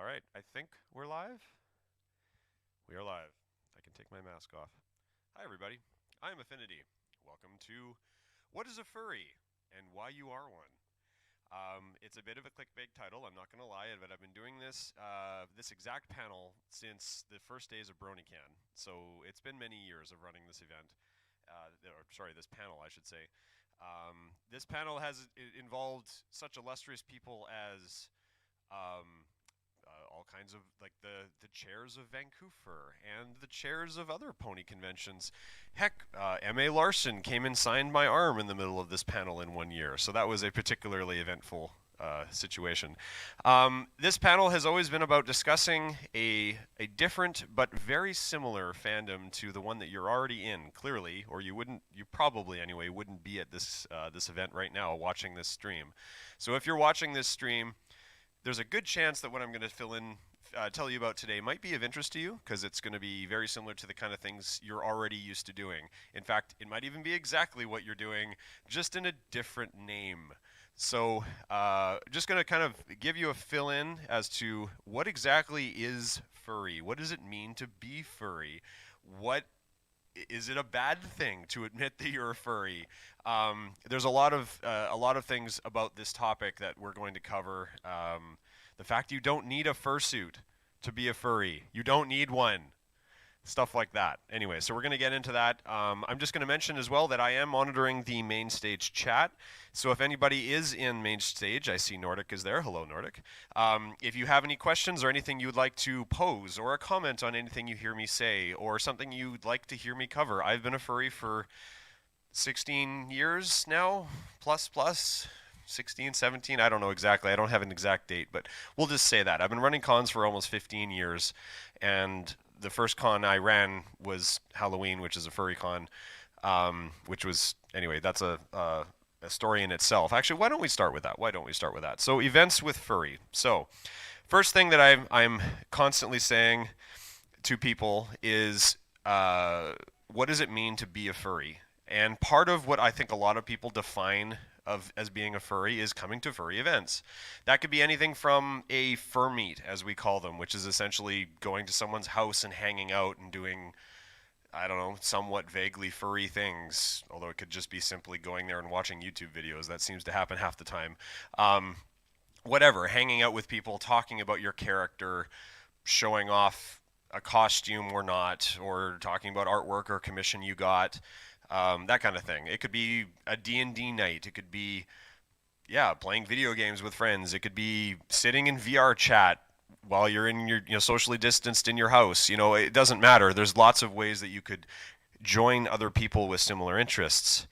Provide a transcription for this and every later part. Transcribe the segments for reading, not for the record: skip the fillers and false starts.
right, I think we're live. We are live. I can take my mask off. Hi, everybody. I'm Aphinity. Welcome to What is a Furry and Why You Are One. It's a bit of a clickbait title, I'm not going to lie, but I've been doing this exact panel since the first days of BronyCon. So it's been many years of running this event. This panel, I should say. This panel has involved such illustrious people as all kinds of, like, the chairs of Vancouver and the chairs of other pony conventions. Heck, M.A. Larson came and signed my arm in the middle of this panel in 1 year, so that was a particularly eventful situation. This panel has always been about discussing a different but very similar fandom to the one that you're already in, clearly, or you probably anyway wouldn't be at this event right now watching this stream. So if you're watching this stream, there's a good chance that what I'm going to tell you about today might be of interest to you, because it's going to be very similar to the kind of things you're already used to doing. In fact, it might even be exactly what you're doing, just in a different name. So just going to kind of give you a fill-in as to what exactly is furry. What does it mean to be furry? Is it a bad thing to admit that you're a furry? There's a lot of things about this topic that we're going to cover. The fact you don't need a fursuit to be a furry. You don't need one. Stuff like that. Anyway, so we're going to get into that. I'm just going to mention as well that I am monitoring the main stage chat. So if anybody is in main stage, I see Nordic is there. Hello, Nordic. If you have any questions or anything you'd like to pose, or a comment on anything you hear me say, or something you'd like to hear me cover. I've been a furry for 16 years now, plus 16, 17, I don't know exactly. I don't have an exact date, but we'll just say that. I've been running cons for almost 15 years, and the first con I ran was Halloween, which is a furry con, which was, anyway, that's a story in itself. Actually, why don't we start with that? So, events with furry. So, first thing that I'm constantly saying to people is, what does it mean to be a furry? And part of what I think a lot of people define as being a furry is coming to furry events. That could be anything from a fur meet, as we call them, which is essentially going to someone's house and hanging out and doing, I don't know, somewhat vaguely furry things, although it could just be simply going there and watching YouTube videos. That seems to happen half the time. Whatever, hanging out with people, talking about your character, showing off a costume or not, or talking about artwork or commission you got. That kind of thing. It could be a D&D night. It could be, playing video games with friends. It could be sitting in VR chat while you're in your socially distanced in your house. It doesn't matter. There's lots of ways that you could join other people with similar interests.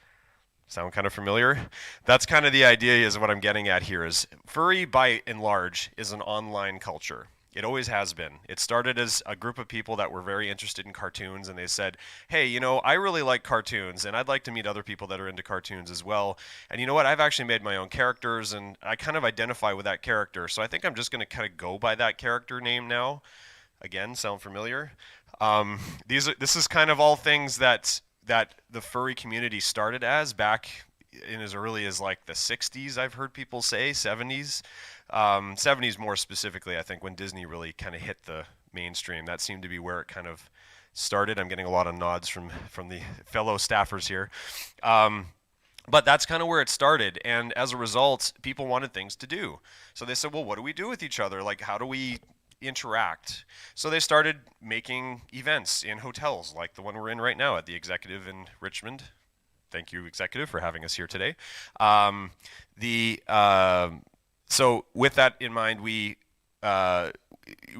Sound kind of familiar? That's kind of the idea, is what I'm getting at here, is furry by and large is an online culture. It always has been. It started as a group of people that were very interested in cartoons, and they said, hey, I really like cartoons, and I'd like to meet other people that are into cartoons as well. And you know what? I've actually made my own characters, and I kind of identify with that character. So I think I'm just going to kind of go by that character name now. Again, sound familiar? This is kind of all things that the furry community started as back in as early as like the 60s, I've heard people say, 70s. 70s more specifically, I think, when Disney really kind of hit the mainstream. That seemed to be where it kind of started. I'm getting a lot of nods from the fellow staffers here. But that's kind of where it started. And as a result, people wanted things to do. So they said, well, what do we do with each other? Like, how do we interact? So they started making events in hotels, like the one we're in right now at the Executive in Richmond. Thank you, Executive, for having us here today. So with that in mind, you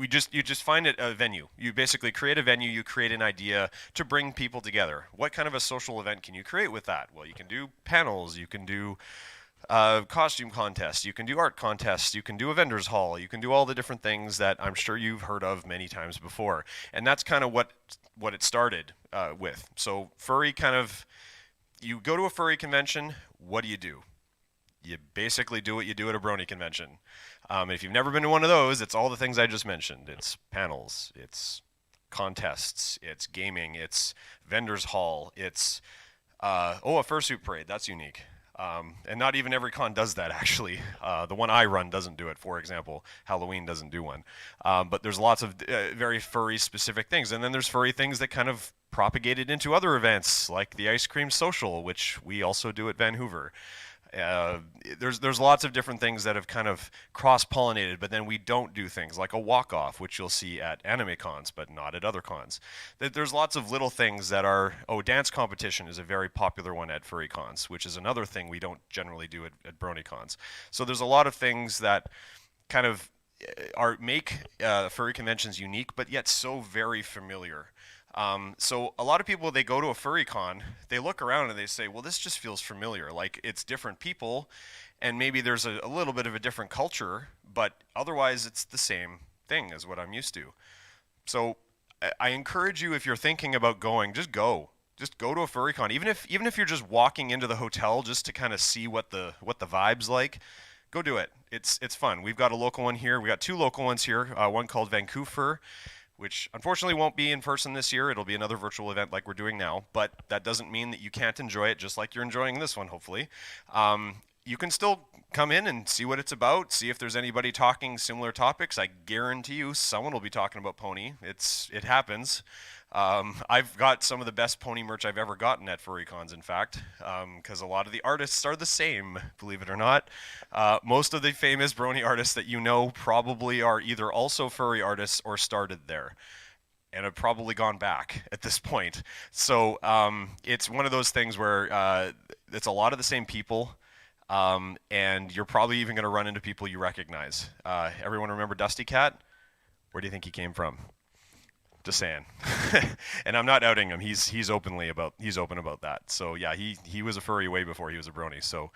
just find a venue. You basically create a venue. You create an idea to bring people together. What kind of a social event can you create with that? Well, you can do panels. You can do costume contests. You can do art contests. You can do a vendor's hall. You can do all the different things that I'm sure you've heard of many times before. And that's kind of what it started with. So furry you go to a furry convention. What do? You basically do what you do at a Brony convention. If you've never been to one of those, it's all the things I just mentioned. It's panels, it's contests, it's gaming, it's vendor's hall, it's a fursuit parade. That's unique. And not even every con does that, actually. The one I run doesn't do it, for example. Halloween doesn't do one. But there's lots of very furry specific things. And then there's furry things that kind of propagated into other events, like the Ice Cream Social, which we also do at Vancouver. There's lots of different things that have kind of cross-pollinated, but then we don't do things like a walk-off, which you'll see at anime cons, but not at other cons. There's lots of little things that are, dance competition is a very popular one at furry cons, which is another thing we don't generally do at Brony cons. So there's a lot of things that kind of make furry conventions unique, but yet so very familiar. So a lot of people, they go to a furry con, they look around and they say, well, this just feels familiar. Like it's different people and maybe there's a little bit of a different culture, but otherwise it's the same thing as what I'm used to. So I encourage you, if you're thinking about going, just go. Just go to a furry con. Even if you're just walking into the hotel just to kind of see what the vibe's like, go do it. It's fun. We've got a local one here. We got two local ones here. One called Vancouver, which unfortunately won't be in person this year. It'll be another virtual event like we're doing now, but that doesn't mean that you can't enjoy it just like you're enjoying this one, hopefully. You can still come in and see what it's about, see if there's anybody talking similar topics. I guarantee you someone will be talking about pony. It happens. I've got some of the best pony merch I've ever gotten at furry cons, in fact, because a lot of the artists are the same, believe it or not. Most of the famous Brony artists that you know probably are either also furry artists or started there and have probably gone back at this point. So it's one of those things where it's a lot of the same people, and you're probably even going to run into people you recognize. Everyone remember Dusty Cat? Where do you think he came from? Just saying. And I'm not outing him. He's open about that. So yeah, he was a furry way before he was a Brony. So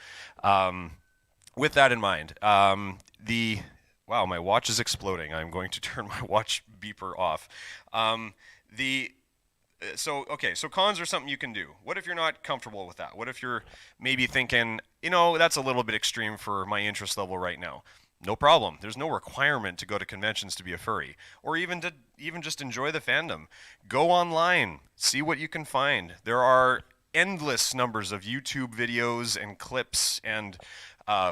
with that in mind, wow, my watch is exploding. I'm going to turn my watch beeper off. So cons are something you can do. What if you're not comfortable with that? What if you're maybe thinking, that's a little bit extreme for my interest level right now? No problem. There's no requirement to go to conventions to be a furry, or even just enjoy the fandom. Go online, see what you can find. There are endless numbers of YouTube videos and clips and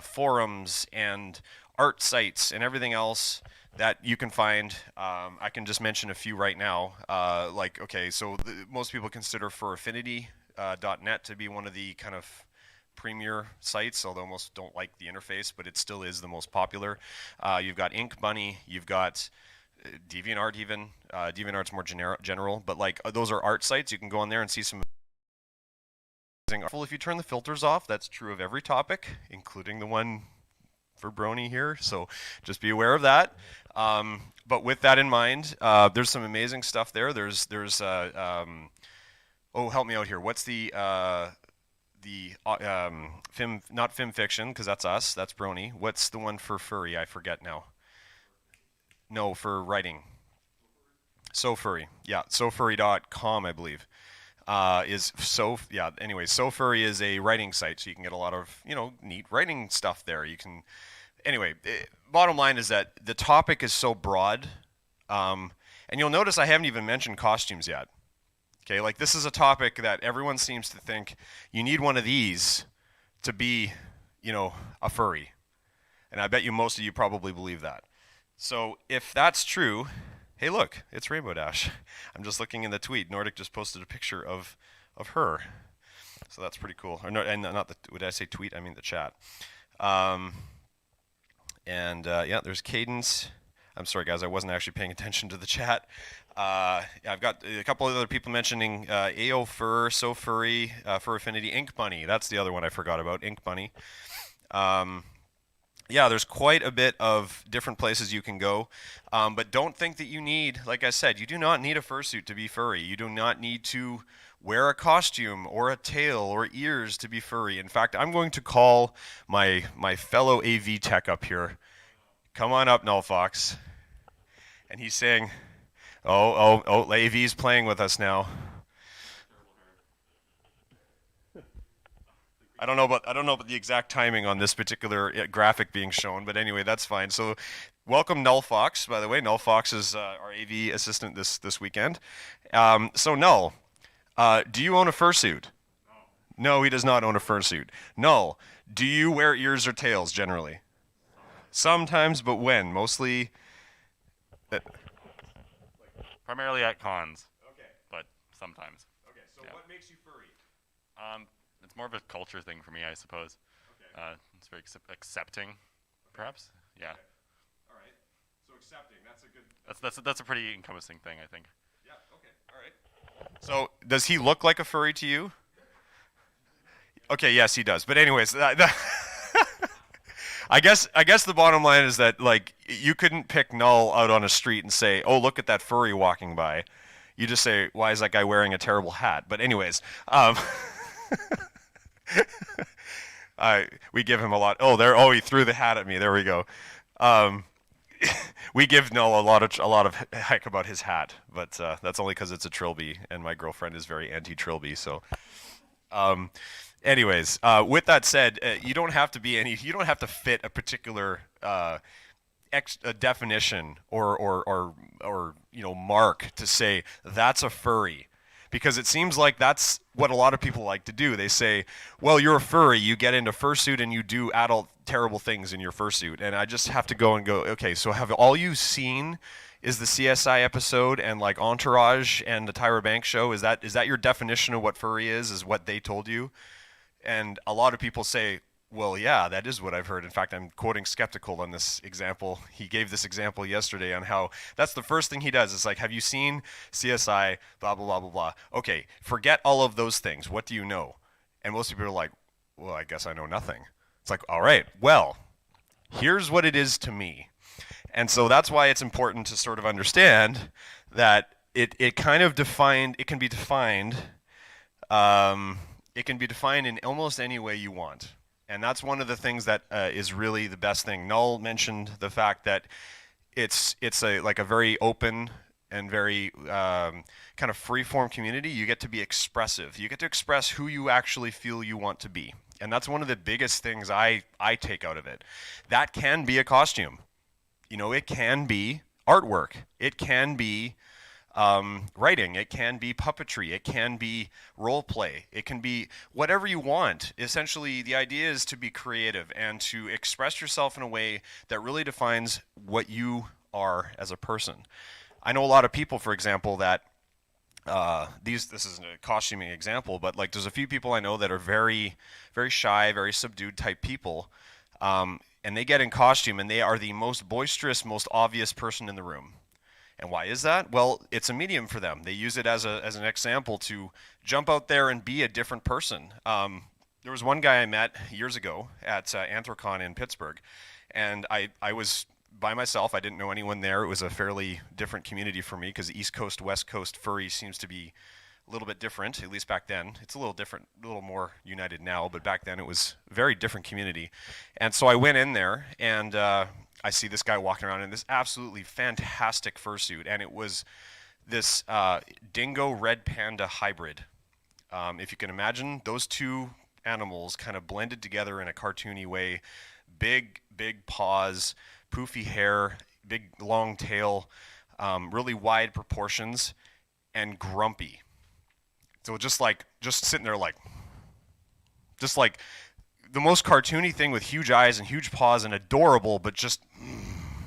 forums and art sites and everything else that you can find. I can just mention a few right now. Most people consider Aphinity.net to be one of the kind of premier sites, although most don't like the interface, but it still is the most popular. You've got Ink Bunny, you've got DeviantArt even. DeviantArt's more general, but those are art sites. You can go on there and see some amazing art. If you turn the filters off, that's true of every topic, including the one for Brony here, so just be aware of that. But with that in mind, there's some amazing stuff there. There's help me out here. What's the not film fiction, because that's us, that's Brony. What's the one for furry? I forget now. No, for writing. So Furry. Yeah, sofurry.com, I believe. Anyway, So Furry is a writing site, so you can get a lot of, neat writing stuff there. Bottom line is that the topic is so broad, and you'll notice I haven't even mentioned costumes yet. Okay, this is a topic that everyone seems to think you need one of these to be, a furry. And I bet you most of you probably believe that. So if that's true, hey look, it's Rainbow Dash. I'm just looking in the tweet. Nordic just posted a picture of her. So that's pretty cool. Or no, and not the, would I say tweet? I mean the chat. There's Cadence. I'm sorry guys, I wasn't actually paying attention to the chat. I've got a couple of other people mentioning AO Fur, So Furry, Fur Affinity, Ink Bunny. That's the other one I forgot about, Ink Bunny. There's quite a bit of different places you can go. But don't think that you need, like I said, you do not need a fursuit to be furry. You do not need to wear a costume or a tail or ears to be furry. In fact, I'm going to call my fellow AV tech up here. Come on up, Null Fox. And he's saying, AV's playing with us now. I don't know about the exact timing on this particular graphic being shown, but anyway, that's fine. So, welcome Null Fox. By the way, Null Fox is our AV assistant this weekend. So Null, do you own a fursuit? No, he does not own a fursuit. Null, do you wear ears or tails generally? Sometimes, but when? Mostly. Primarily at cons. Okay. But sometimes. Okay. So yeah. what makes you furry? It's more of a culture thing for me, I suppose. Okay. It's very accepting, perhaps. Yeah. Okay. All right. So accepting. That's a good. That's a pretty encompassing thing, I think. Yeah. Okay. All right. So does he look like a furry to you? Okay. Yes, he does. But anyways, I guess the bottom line is that like you couldn't pick Null out on a street and say, "Oh, look at that furry walking by." You just say, "Why is that guy wearing a terrible hat?" But anyways, we give him a lot. Oh, he threw the hat at me. There we go. We give Null a lot of heck about his hat, but that's only because it's a trilby, and my girlfriend is very anti-trilby. So, anyways, with that said, you don't have to fit a particular a definition or mark to say that's a furry, because it seems like that's what a lot of people like to do. They say, well, you're a furry, you get into fursuit and you do adult terrible things in your fursuit. And I just have to go, okay, so have all you seen is the CSI episode and like Entourage and the Tyra Banks show? Is that your definition of what furry is what they told you? And a lot of people say, well, yeah, that is what I've heard. In fact, I'm quoting Skeptical on this example. He gave this example yesterday on how that's the first thing he does. It's like, have you seen CSI, blah, blah, blah, blah, blah. Okay, forget all of those things. What do you know? And most people are like, well, I guess I know nothing. It's like, all right, well, here's what it is to me. And so that's why it's important to sort of understand that it can be defined in almost any way you want. And that's one of the things that is really the best thing. Null mentioned the fact that it's a very open and very kind of free-form community. You get to be expressive. You get to express who you actually feel you want to be. And that's one of the biggest things I take out of it. That can be a costume. It can be artwork. It can be writing, it can be puppetry, it can be role play, it can be whatever you want. Essentially, the idea is to be creative and to express yourself in a way that really defines what you are as a person. I know a lot of people, for example, that this is a costuming example, but like there's a few people I know that are very, very shy, very subdued type people, and they get in costume and they are the most boisterous, most obvious person in the room. And why is that? Well, it's a medium for them. They use it as an example to jump out there and be a different person. There was one guy I met years ago at Anthrocon in Pittsburgh, and I was by myself. I didn't know anyone there. It was a fairly different community for me because East Coast, West Coast furry seems to be a little bit different, at least back then. It's a little different, a little more united now, but back then it was a very different community. And so I went in there, and I see this guy walking around in this absolutely fantastic fursuit, and it was this dingo red panda hybrid. If you can imagine those two animals kind of blended together in a cartoony way, big paws, poofy hair, big long tail, really wide proportions, and grumpy. So just sitting there just like the most cartoony thing with huge eyes and huge paws and adorable, but just,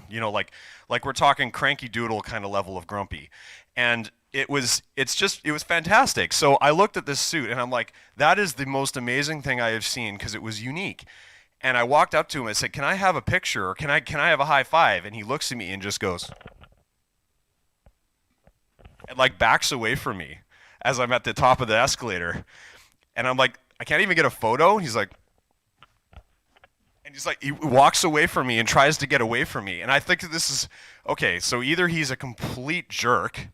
like we're talking Cranky Doodle kind of level of grumpy. And it was fantastic. So I looked at this suit and I'm like, that is the most amazing thing I have seen because it was unique. And I walked up to him and said, can I have a picture or can I have a high five? And he looks at me and just goes, and like backs away from me as I'm at the top of the escalator. And I'm like, I can't even get a photo. He's like, he walks away from me and tries to get away from me. And I think that this is, okay, so either he's a complete jerk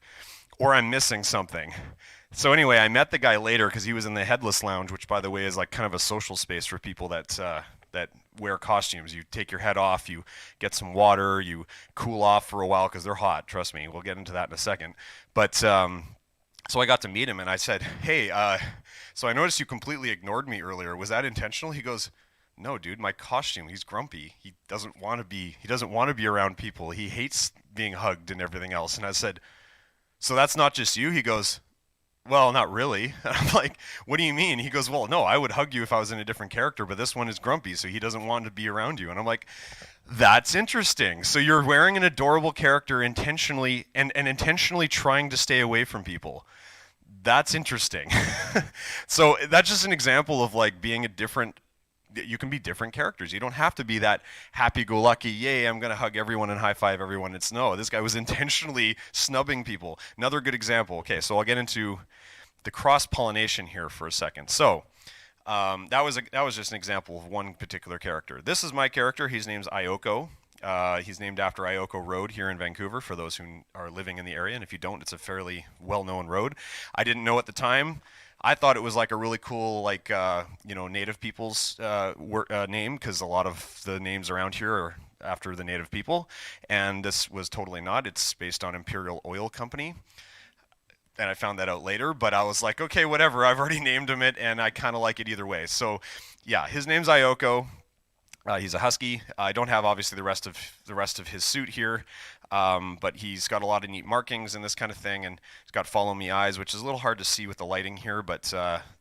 or I'm missing something. So anyway, I met the guy later because he was in the Headless Lounge, which by the way is like kind of a social space for people that wear costumes. You take your head off, you get some water, you cool off for a while because they're hot, trust me. We'll get into that in a second. But so I got to meet him and I said, hey, so I noticed you completely ignored me earlier. Was that intentional? He goes, no, dude, my costume, he's grumpy. He doesn't want to be around people. He hates being hugged and everything else. And I said, so that's not just you? He goes, well, not really. I'm like, what do you mean? He goes, well, no, I would hug you if I was in a different character, but this one is grumpy, so he doesn't want to be around you. And I'm like, that's interesting. So you're wearing an adorable character intentionally and intentionally trying to stay away from people. That's interesting. So that's just an example of like being a different you can be different characters. You don't have to be that happy-go-lucky, yay, I'm going to hug everyone and high-five everyone. It's no, this guy was intentionally snubbing people. Another good example. Okay, so I'll get into the cross-pollination here for a second. So that was just an example of one particular character. This is my character. His name's Ioko. He's named after Ioko Road here in Vancouver for those who are living in the area. And if you don't, it's a fairly well-known road. I didn't know at the time. I thought it was like a really cool, like native people's name, because a lot of the names around here are after the native people, and this was totally not. It's based on Imperial Oil Company, and I found that out later. But I was like, okay, whatever. I've already named him it, and I kind of like it either way. So, yeah, his name's Ioko. He's a husky. I don't have obviously the rest of his suit here, but he's got a lot of neat markings and this kind of thing, and he's got follow me eyes, which is a little hard to see with the lighting here, but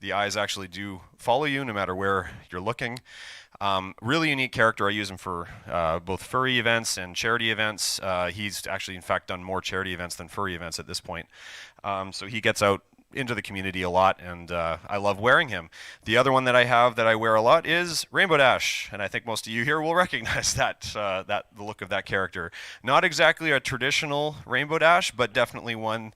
the eyes actually do follow you no matter where you're looking. Really unique character. I use him for both furry events and charity events. He's actually, in fact, done more charity events than furry events at this point. So he gets out into the community a lot, and I love wearing him. The other one that I have that I wear a lot is Rainbow Dash, and I think most of you here will recognize the look of that character. Not exactly a traditional Rainbow Dash, but definitely one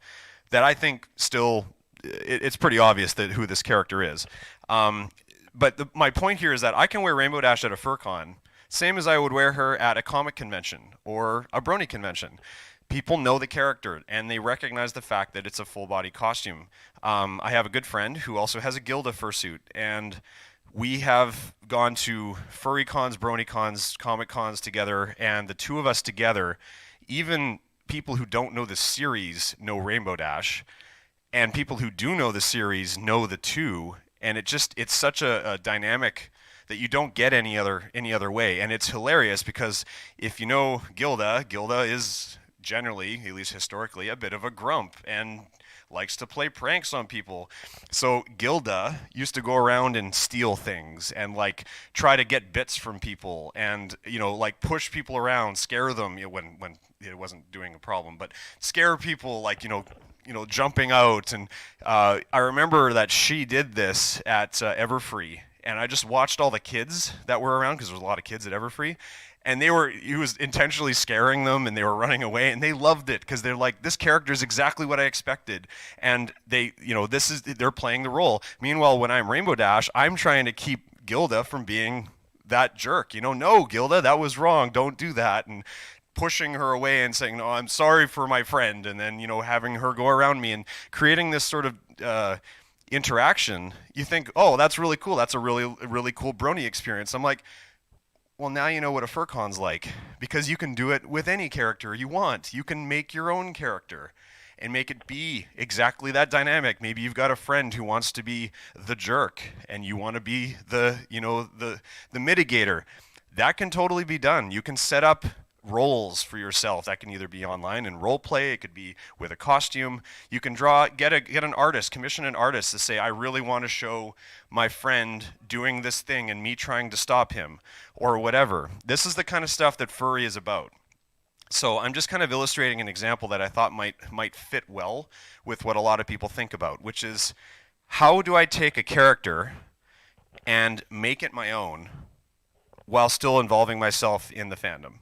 that I think still it's pretty obvious that who this character is. But my point here is that I can wear Rainbow Dash at a FurCon, same as I would wear her at a comic convention or a Brony convention. People know the character and they recognize the fact that it's a full body costume. I have a good friend who also has a Gilda fursuit, and we have gone to furry cons, brony cons, comic cons together, and the two of us together, even people who don't know the series know Rainbow Dash, and people who do know the series know the two, and it's such a dynamic that you don't get any other way. And it's hilarious because if you know Gilda is generally, at least historically, a bit of a grump and likes to play pranks on people. So Gilda used to go around and steal things and like try to get bits from people and like push people around, scare them when it wasn't doing a problem, but scare people like jumping out. And I remember that she did this at Everfree, and I just watched all the kids that were around because there was a lot of kids at Everfree. And he was intentionally scaring them, and they were running away, and they loved it because they're like, this character is exactly what I expected, and they're playing the role. Meanwhile, when I'm Rainbow Dash, I'm trying to keep Gilda from being that jerk. No, Gilda, that was wrong. Don't do that, and pushing her away and saying, no, I'm sorry for my friend, and then having her go around me and creating this sort of interaction. You think, oh, that's really cool. That's a really cool Brony experience. I'm like, well, now you know what a FurCon's like, because you can do it with any character you want. You can make your own character and make it be exactly that dynamic. Maybe you've got a friend who wants to be the jerk and you want to be the mitigator. That can totally be done. You can set up roles for yourself. That can either be online and role play, it could be with a costume. You can get an artist, commission an artist to say, I really want to show my friend doing this thing and me trying to stop him, or whatever. This is the kind of stuff that furry is about. So I'm just kind of illustrating an example that I thought might fit well with what a lot of people think about, which is, how do I take a character and make it my own while still involving myself in the fandom?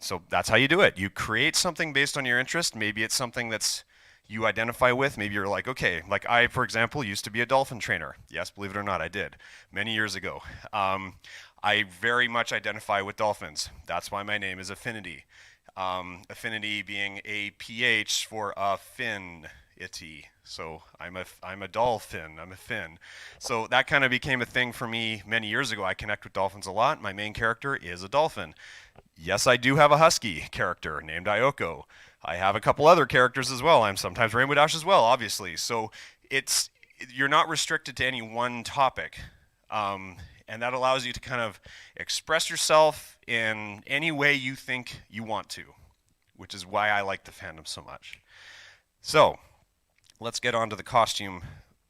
So that's how you do it. You create something based on your interest. Maybe it's something that's you identify with. Maybe you're like, okay, like I, for example, used to be a dolphin trainer. Yes, believe it or not, I did many years ago. I very much identify with dolphins. That's why my name is Aphinity. Aphinity being a PH for affinity. So I'm a dolphin. I'm a fin. So that kind of became a thing for me many years ago. I connect with dolphins a lot. My main character is a dolphin. Yes, I do have a husky character named Ioko. I have a couple other characters as well. I'm sometimes Rainbow Dash as well, obviously. So you're not restricted to any one topic. And that allows you to kind of express yourself in any way you think you want to, which is why I like the fandom so much. So let's get on to the costume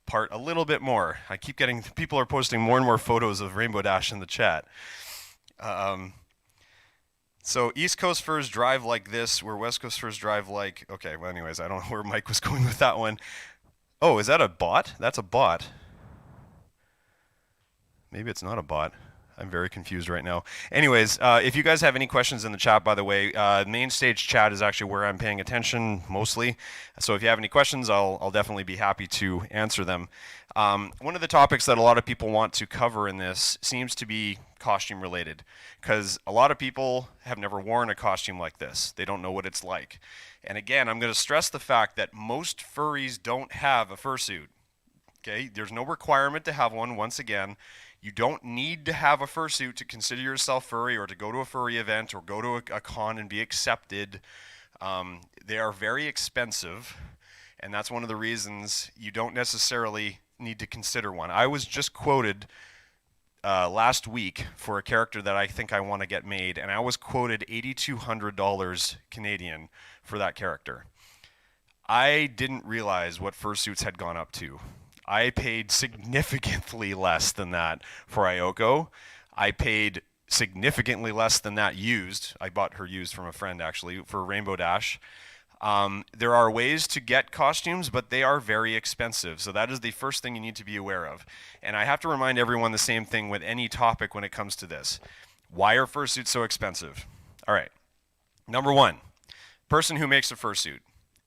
part a little bit more. I keep getting, people are posting more and more photos of Rainbow Dash in the chat. So East Coast furs drive like this, where West Coast furs drive like, okay, well anyways, I don't know where Mike was going with that one. Oh, is that a bot? That's a bot. Maybe it's not a bot. I'm very confused right now. Anyways, if you guys have any questions in the chat, by the way, main stage chat is actually where I'm paying attention mostly. So if you have any questions, I'll definitely be happy to answer them. One of the topics that a lot of people want to cover in this seems to be costume related, because a lot of people have never worn a costume like this. They don't know what it's like. And again, I'm going to stress the fact that most furries don't have a fursuit. Okay, there's no requirement to have one. Once again, you don't need to have a fursuit to consider yourself furry or to go to a furry event or go to a con and be accepted. They are very expensive, and that's one of the reasons you don't necessarily need to consider one. I was just quoted last week for a character that I think I want to get made, and I was quoted $8,200 Canadian for that character. I didn't realize what fursuits had gone up to. I paid significantly less than that for Ayoko. I paid significantly less than that used. I bought her used from a friend actually for Rainbow Dash. There are ways to get costumes, but they are very expensive. So that is the first thing you need to be aware of. And I have to remind everyone the same thing with any topic when it comes to this. Why are fursuits so expensive? All right. Number one, person who makes a fursuit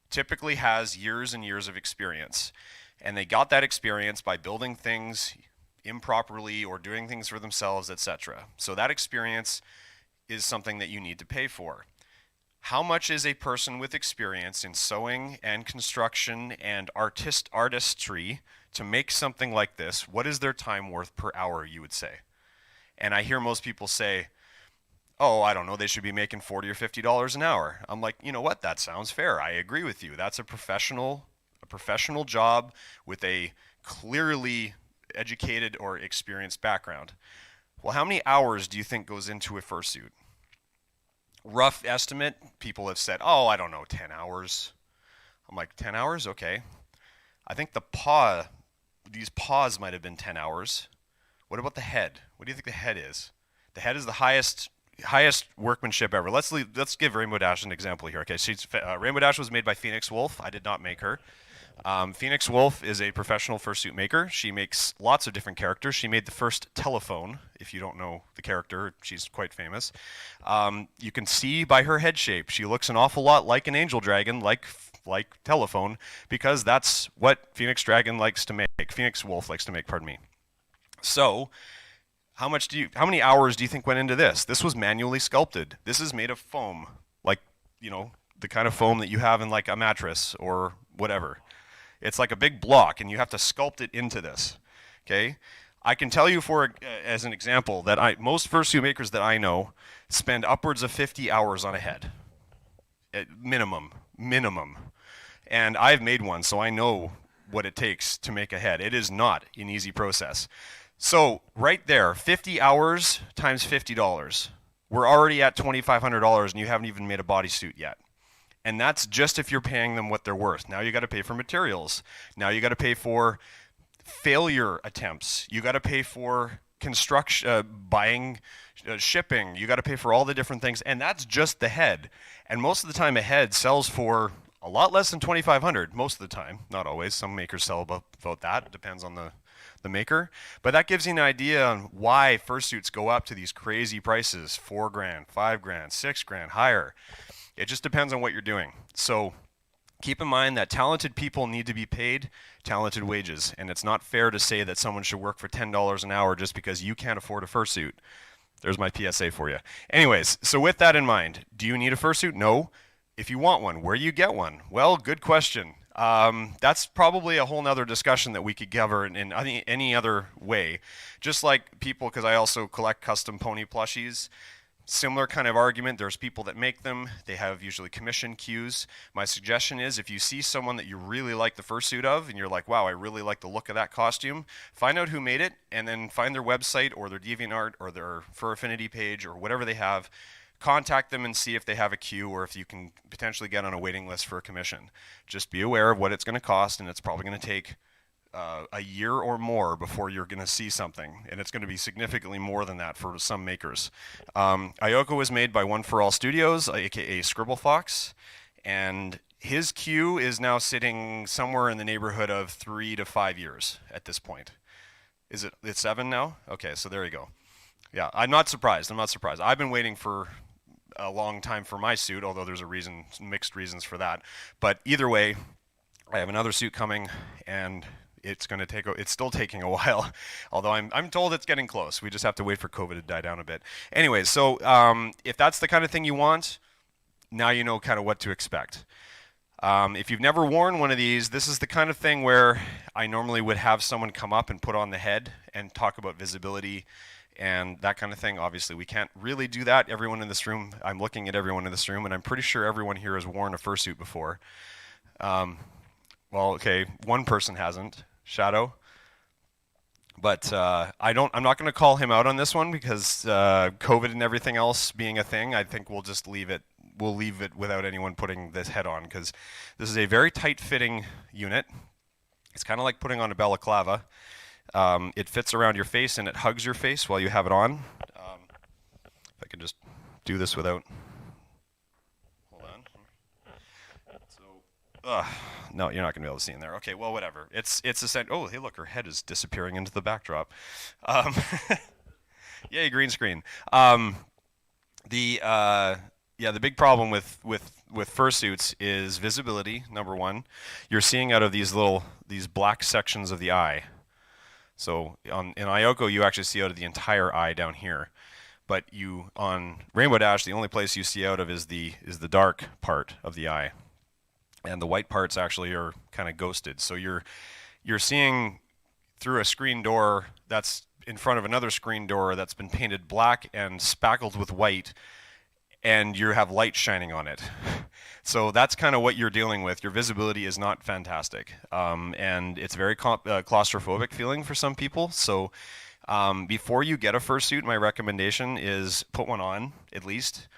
typically has years and years of experience. And they got that experience by building things improperly or doing things for themselves, etc. So that experience is something that you need to pay for. How much is a person with experience in sewing and construction and artistry to make something like this? What is their time worth per hour, you would say? And I hear most people say, oh, I don't know, they should be making $40 or $50 an hour. I'm like, you know what? That sounds fair. I agree with you. That's a professional job with a clearly educated or experienced background. Well, how many hours do you think goes into a fursuit? Rough estimate, people have said, oh, I don't know, 10 hours. I'm like, 10 hours? Okay. I think these paws might have been 10 hours. What about the head? What do you think the head is? The head is the highest workmanship ever. Let's give Rainbow Dash an example here. Okay, Rainbow Dash was made by Phoenix Wolf. I did not make her. Phoenix Wolf is a professional fursuit maker. She makes lots of different characters. She made the first telephone. If you don't know the character, she's quite famous. You can see by her head shape, she looks an awful lot like an angel dragon, like telephone, because that's what Phoenix Wolf likes to make, pardon me. So, how many hours do you think went into this? This was manually sculpted. This is made of foam, like, the kind of foam that you have in like a mattress or whatever. It's like a big block, and you have to sculpt it into this. Okay, I can tell you as an example that most fursuit makers that I know spend upwards of 50 hours on a head, at minimum. And I've made one, so I know what it takes to make a head. It is not an easy process. So right there, 50 hours times $50. We're already at $2,500, and you haven't even made a bodysuit yet. And that's just if you're paying them what they're worth. Now you got to pay for materials. Now you got to pay for failure attempts. You got to pay for construction, buying, shipping. You got to pay for all the different things, and that's just the head. And most of the time, a head sells for a lot less than $2,500. Most of the time, not always. Some makers sell about that. It depends on the maker. But that gives you an idea on why fursuits go up to these crazy prices: $4,000, $5,000, $6,000, higher. It just depends on what you're doing. So keep in mind that talented people need to be paid talented wages, and it's not fair to say that someone should work for $10 an hour just because you can't afford a fursuit. There's my PSA for you. Anyways, so with that in mind, do you need a fursuit? No. If you want one, where do you get one? Well, good question. That's probably a whole nother discussion that we could cover in any other way. Just like people, because I also collect custom pony plushies. Similar kind of argument. There's people that make them. They have usually commission queues. My suggestion is if you see someone that you really like the fursuit of and you're like, wow, I really like the look of that costume, find out who made it and then find their website or their DeviantArt or their Fur Affinity page or whatever they have. contact them and see if they have a queue or if you can potentially get on a waiting list for a commission. Just be aware of what it's going to cost, and it's probably going to take a year or more before you're going to see something, and it's going to be significantly more than that for some makers. Ayoko was made by One for All Studios, aka Scribble Fox, and his queue is now sitting somewhere in the neighborhood of 3 to 5 years at this point. It's 7 now? Okay, so there you go. Yeah, I'm not surprised. I've been waiting for a long time for my suit, although there's mixed reasons for that. But either way, I have another suit coming, and it's still taking a while, although I'm told it's getting close. We just have to wait for COVID to die down a bit. Anyways, so if that's the kind of thing you want, now you know kind of what to expect. If you've never worn one of these, this is the kind of thing where I normally would have someone come up and put on the head and talk about visibility and that kind of thing. Obviously, we can't really do that. Everyone in this room, I'm looking at everyone in this room, and I'm pretty sure everyone here has worn a fursuit before. Well, okay, one person hasn't, Shadow. But I'm not going to call him out on this one because COVID and everything else being a thing. I think we'll just leave it. We'll leave it without anyone putting this head on because this is a very tight-fitting unit. It's kind of like putting on a balaclava. It fits around your face and it hugs your face while you have it on. If I can just do this without. Hold on. So, no, you're not going to be able to see in there. Okay, well, whatever. It's essential. Oh, hey, look, her head is disappearing into the backdrop. Yay, green screen. The big problem with fursuits is visibility. Number one, you're seeing out of these black sections of the eye. So in Ayoko, you actually see out of the entire eye down here. But on Rainbow Dash, the only place you see out of is the dark part of the eye, and the white parts actually are kind of ghosted. So you're seeing through a screen door that's in front of another screen door that's been painted black and spackled with white, and you have light shining on it. So that's kind of what you're dealing with. Your visibility is not fantastic, and it's very claustrophobic feeling for some people. So before you get a fursuit, my recommendation is put one on at least.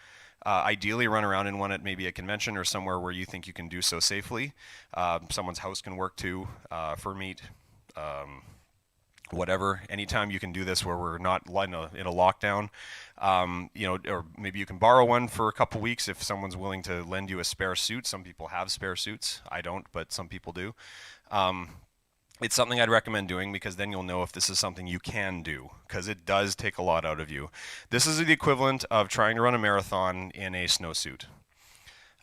Ideally, run around in one at maybe a convention or somewhere where you think you can do so safely. Someone's house can work too, fur meet, whatever. Anytime you can do this where we're not in a lockdown, or maybe you can borrow one for a couple weeks if someone's willing to lend you a spare suit. Some people have spare suits. I don't, but some people do. It's something I'd recommend doing because then you'll know if this is something you can do, because it does take a lot out of you. This is the equivalent of trying to run a marathon in a snowsuit.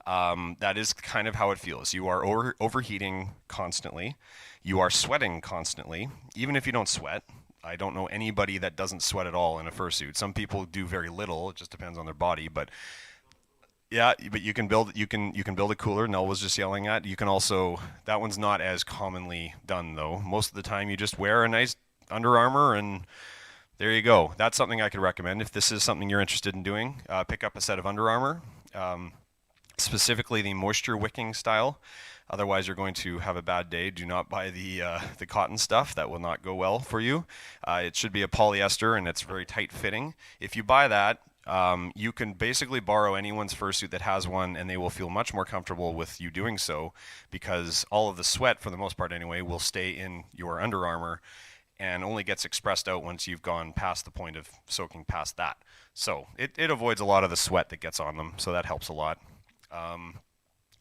That is kind of how it feels. You are overheating constantly. You are sweating constantly, even if you don't sweat. I don't know anybody that doesn't sweat at all in a fursuit. Some people do very little. It just depends on their body. But yeah, but you can build a cooler. Nell was just yelling at. You can also, that one's not as commonly done though. Most of the time you just wear a nice Under Armour and there you go. That's something I could recommend if this is something you're interested in doing. Pick up a set of Under Armour, specifically the moisture wicking style. Otherwise, you're going to have a bad day. Do not buy the cotton stuff. That will not go well for you. It should be a polyester, and it's very tight fitting. If you buy that, you can basically borrow anyone's fursuit that has one, and they will feel much more comfortable with you doing so because all of the sweat, for the most part anyway, will stay in your Under Armour and only gets expressed out once you've gone past the point of soaking past that. So it avoids a lot of the sweat that gets on them, so that helps a lot.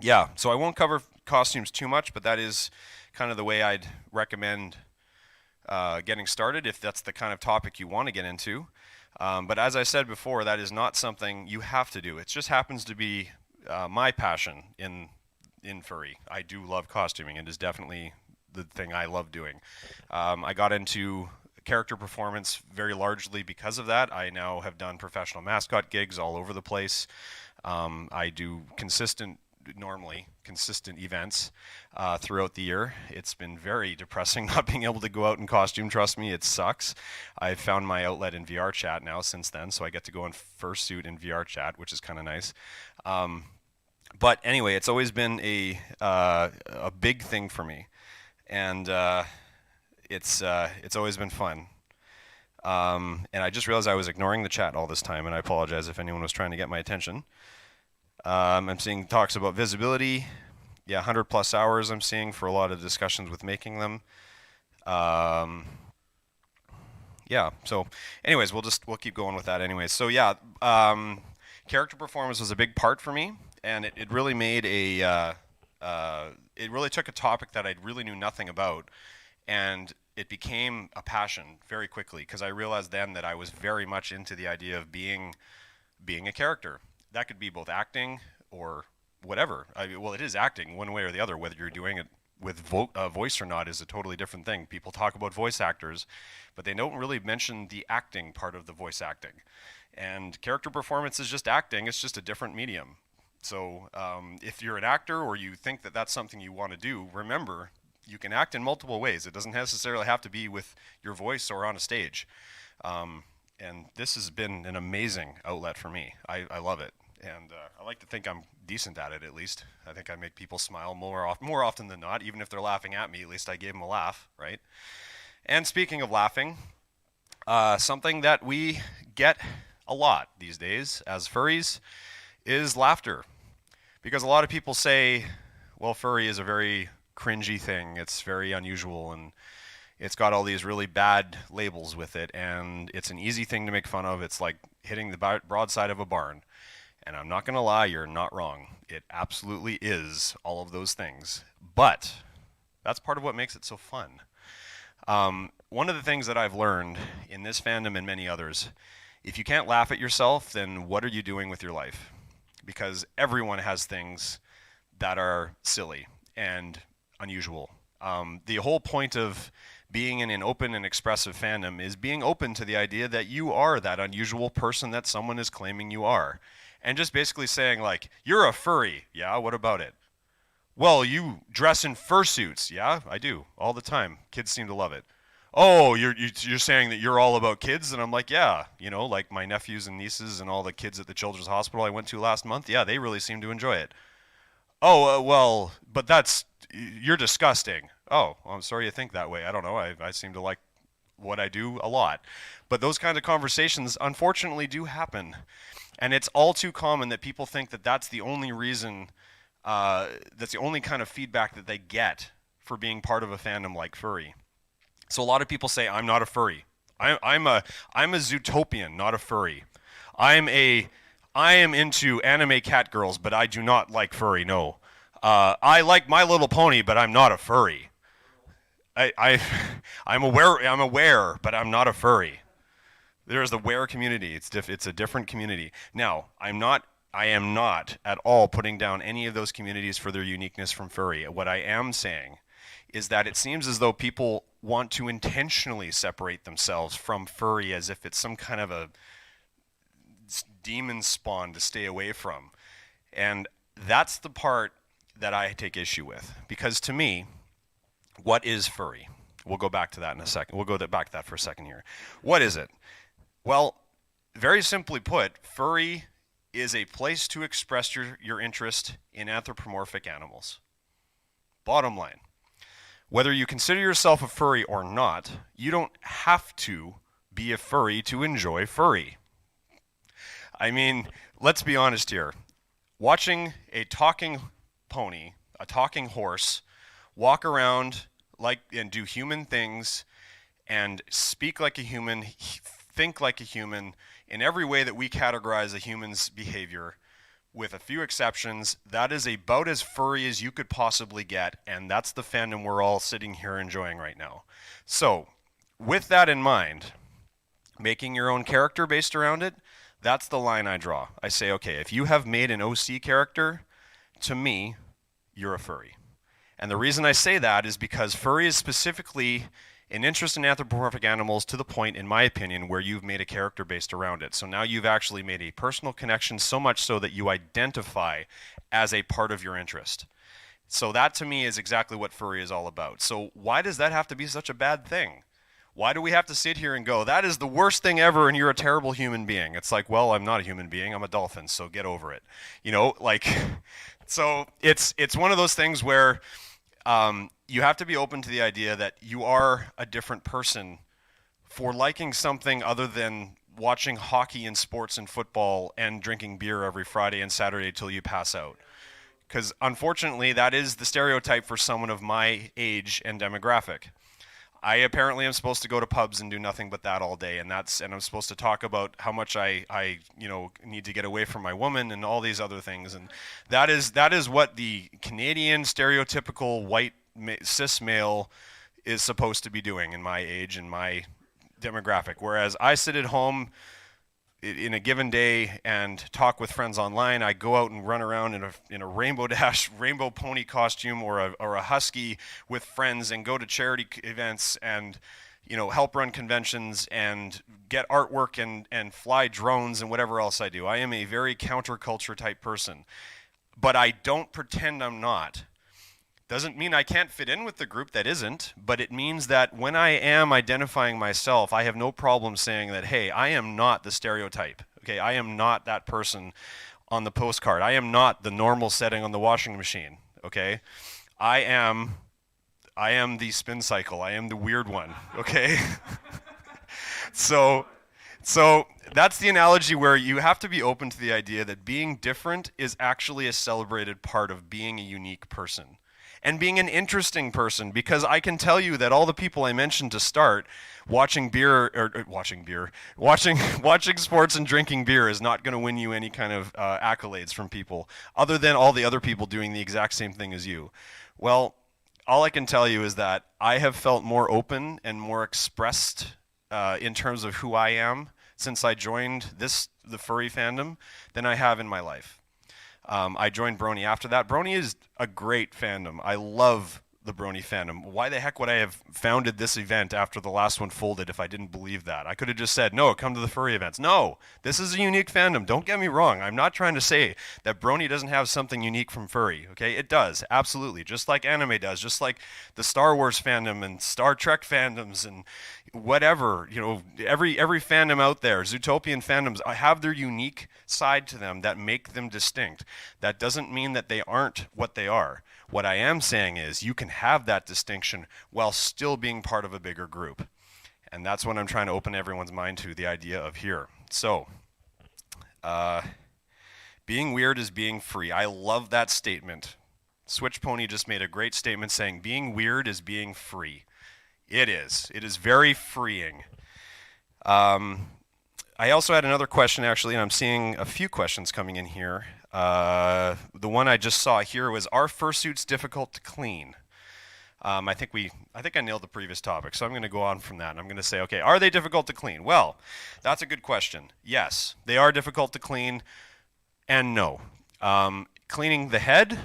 Yeah, so I won't cover costumes too much, but that is kind of the way I'd recommend getting started if that's the kind of topic you want to get into. But as I said before, that is not something you have to do. It just happens to be my passion in furry. I do love costuming. It is definitely the thing I love doing. I got into character performance very largely because of that. I now have done professional mascot gigs all over the place. I do consistent events throughout the year. It's been very depressing not being able to go out in costume, trust me, it sucks. I've found my outlet in VR chat now since then, so I get to go in fursuit in VR chat, which is kind of nice. But anyway, it's always been a big thing for me, and it's always been fun. And I just realized I was ignoring the chat all this time, and I apologize if anyone was trying to get my attention. I'm seeing talks about visibility. Yeah, 100 plus hours I'm seeing for a lot of discussions with making them. Yeah, so anyways, we'll keep going with that anyways. So yeah, character performance was a big part for me, and it really made it really took a topic that I really knew nothing about, and it became a passion very quickly because I realized then that I was very much into the idea of being a character. That could be both acting or whatever. Well, it is acting one way or the other. Whether you're doing it with voice or not is a totally different thing. People talk about voice actors, but they don't really mention the acting part of the voice acting. And character performance is just acting. It's just a different medium. So if you're an actor or you think that that's something you want to do, remember, you can act in multiple ways. It doesn't necessarily have to be with your voice or on a stage. And this has been an amazing outlet for me. I love it. And I like to think I'm decent at it, at least. I think I make people smile more often than not. Even if they're laughing at me, at least I gave them a laugh, right? And speaking of laughing, something that we get a lot these days as furries is laughter. Because a lot of people say, well, furry is a very cringy thing. It's very unusual, and it's got all these really bad labels with it, and it's an easy thing to make fun of. It's like hitting the broadside of a barn. And I'm not going to lie, you're not wrong. It absolutely is all of those things. But that's part of what makes it so fun. One of the things that I've learned in this fandom and many others, if you can't laugh at yourself, then what are you doing with your life? Because everyone has things that are silly and unusual. The whole point of being in an open and expressive fandom is being open to the idea that you are that unusual person that someone is claiming you are. And just basically saying, like, you're a furry. Yeah, what about it? Well, you dress in fursuits. Yeah, I do, all the time. Kids seem to love it. Oh, you're saying that you're all about kids? And I'm like, yeah, like my nephews and nieces and all the kids at the children's hospital I went to last month. Yeah, they really seem to enjoy it. Oh, well, but you're disgusting. Oh, well, I'm sorry you think that way. I don't know. I seem to like what I do a lot. But those kind of conversations, unfortunately, do happen. And it's all too common that people think that that's the only reason, that's the only kind of feedback that they get for being part of a fandom like furry. So a lot of people say, I'm not a furry. I'm a Zootopian, not a furry. I am into anime cat girls, but I do not like furry, no. I like My Little Pony, but I'm not a furry. I'm aware, but I'm not a furry. There's the where community. It's a different community. Now, I am not at all putting down any of those communities for their uniqueness from furry. What I am saying is that it seems as though people want to intentionally separate themselves from furry as if it's some kind of a demon spawn to stay away from. And that's the part that I take issue with. Because to me, what is furry? We'll go back to that in a second. We'll go back to that for a second here. What is it? Well, very simply put, furry is a place to express your interest in anthropomorphic animals. Bottom line. Whether you consider yourself a furry or not, you don't have to be a furry to enjoy furry. I mean, let's be honest here. Watching a talking pony, a talking horse, walk around and do human things and speak like a human, think like a human, in every way that we categorize a human's behavior, with a few exceptions, that is about as furry as you could possibly get, and that's the fandom we're all sitting here enjoying right now. So, with that in mind, making your own character based around it, that's the line I draw. I say, okay, if you have made an OC character, to me, you're a furry. And the reason I say that is because furry is specifically an interest in anthropomorphic animals to the point, in my opinion, where you've made a character based around it. So now you've actually made a personal connection, so much so that you identify as a part of your interest. So that to me is exactly what furry is all about. So why does that have to be such a bad thing? Why do we have to sit here and go, that is the worst thing ever and you're a terrible human being? It's like, well, I'm not a human being, I'm a dolphin, so get over it. So it's one of those things where you have to be open to the idea that you are a different person for liking something other than watching hockey and sports and football and drinking beer every Friday and Saturday till you pass out. Because unfortunately, that is the stereotype for someone of my age and demographic. I apparently am supposed to go to pubs and do nothing but that all day, and I'm supposed to talk about how much I need to get away from my woman and all these other things, and that is what the Canadian stereotypical white cis male is supposed to be doing in my age and my demographic. Whereas I sit at home in a given day and talk with friends online. I go out and run around in a rainbow dash, rainbow pony costume or a husky with friends and go to charity events and help run conventions and get artwork and fly drones and whatever else I do. I am a very counterculture type person, but I don't pretend I'm not. Doesn't mean I can't fit in with the group that isn't, but it means that when I am identifying myself, I have no problem saying that, hey, I am not the stereotype. Okay, I am not that person on the postcard. I am not the normal setting on the washing machine. Okay, I am the spin cycle. I am the weird one. Okay, so that's the analogy where you have to be open to the idea that being different is actually a celebrated part of being a unique person. And being an interesting person, because I can tell you that all the people I mentioned to start, watching sports and drinking beer is not going to win you any kind of accolades from people, other than all the other people doing the exact same thing as you. Well, all I can tell you is that I have felt more open and more expressed in terms of who I am since I joined the furry fandom than I have in my life. I joined Brony after that. Brony is a great fandom. I love the Brony fandom. Why the heck would I have founded this event after the last one folded if I didn't believe that? I could have just said, no, come to the furry events. No, this is a unique fandom. Don't get me wrong. I'm not trying to say that Brony doesn't have something unique from furry. Okay, it does, absolutely. Just like anime does, just like the Star Wars fandom and Star Trek fandoms and whatever, every fandom out there, Zootopian fandoms, have their unique side to them that make them distinct. That doesn't mean that they aren't what they are. What I am saying is you can have that distinction while still being part of a bigger group. And that's what I'm trying to open everyone's mind to, the idea of here. So, being weird is being free. I love that statement. Switch Pony just made a great statement saying being weird is being free. It is. It is very freeing. I also had another question, actually, and I'm seeing a few questions coming in here. The one I just saw here was, are fursuits difficult to clean? I think I nailed the previous topic, so I'm going to go on from that. And I'm going to say, okay, are they difficult to clean? Well, that's a good question. Yes, they are difficult to clean, and no. Cleaning the head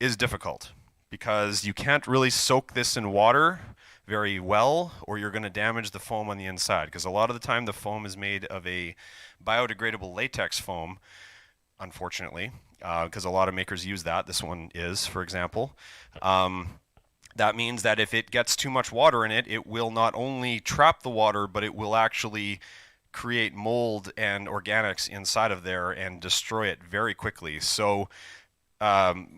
is difficult because you can't really soak this in water very well, or you're going to damage the foam on the inside, because a lot of the time the foam is made of a biodegradable latex foam, unfortunately, because a lot of makers use that. This one is, for example. That means that if it gets too much water in it, it will not only trap the water, but it will actually create mold and organics inside of there and destroy it very quickly. So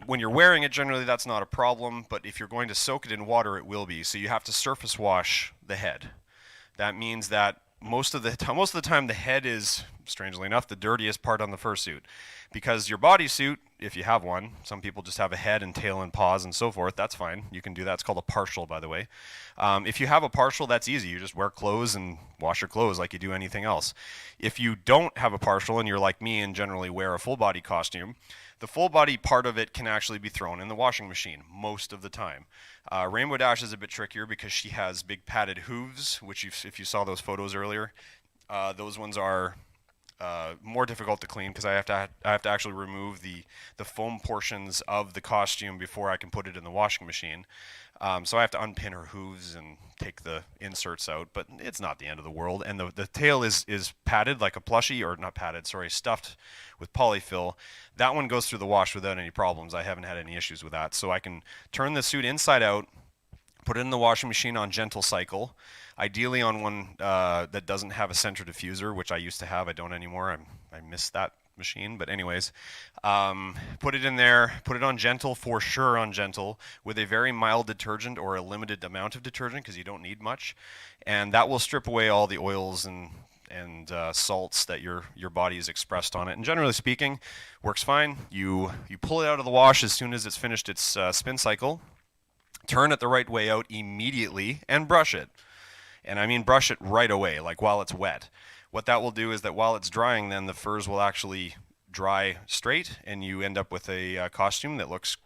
when you're wearing it, generally that's not a problem, but if you're going to soak it in water, it will be. So you have to surface wash the head. That means that most of the time the head is, strangely enough, the dirtiest part on the fursuit, because your bodysuit, if you have one, some people just have a head and tail and paws and so forth. That's fine. You can do that. It's called a partial, by the way. If you have a partial, that's easy. You just wear clothes and wash your clothes like you do anything else. If you don't have a partial and you're like me and generally wear a full body costume, the full body part of it can actually be thrown in the washing machine most of the time. Rainbow Dash is a bit trickier because she has big padded hooves, which if you saw those photos earlier, those ones are more difficult to clean because I have to actually remove the foam portions of the costume before I can put it in the washing machine. So I have to unpin her hooves and take the inserts out, but it's not the end of the world. And the tail is padded like a plushie, or not padded, sorry, stuffed with polyfill. That one goes through the wash without any problems. I haven't had any issues with that. So I can turn the suit inside out, put it in the washing machine on gentle cycle, ideally on one that doesn't have a center diffuser, which I used to have. I don't anymore. I miss that machine, but anyways, put it in there, put it on gentle, for sure on gentle, with a very mild detergent or a limited amount of detergent because you don't need much, and that will strip away all the oils and salts that your body has expressed on it. And generally speaking, works fine. You pull it out of the wash as soon as it's finished its spin cycle, turn it the right way out immediately, and brush it. And I mean brush it right away, like while it's wet. What that will do is that while it's drying, then the furs will actually dry straight, and you end up with a costume that looks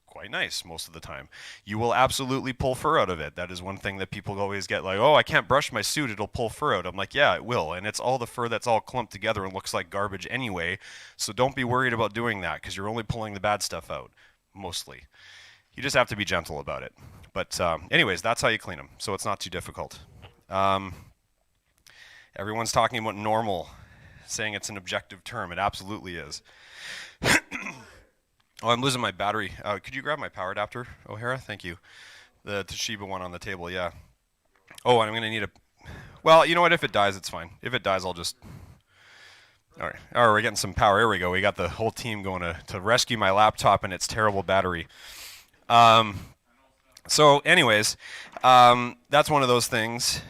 quite nice most of the time. You will absolutely pull fur out of it. That is one thing that people always get, like, oh, I can't brush my suit, it'll pull fur out. I'm like, yeah, it will, and it's all the fur that's all clumped together and looks like garbage anyway, so don't be worried about doing that, because you're only pulling the bad stuff out, mostly. You just have to be gentle about it. But anyways, that's how you clean them, so it's not too difficult. Everyone's talking about normal, saying it's an objective term. It absolutely is. Oh, I'm losing my battery. Could you grab my power adapter, O'Hara? Thank you. The Toshiba one on the table, yeah. Oh, and I'm going to need a... Well, you know what? If it dies, it's fine. If it dies, I'll just... All right, we're getting some power. Here we go. We got the whole team going to rescue my laptop and its terrible battery. So anyways, that's one of those things.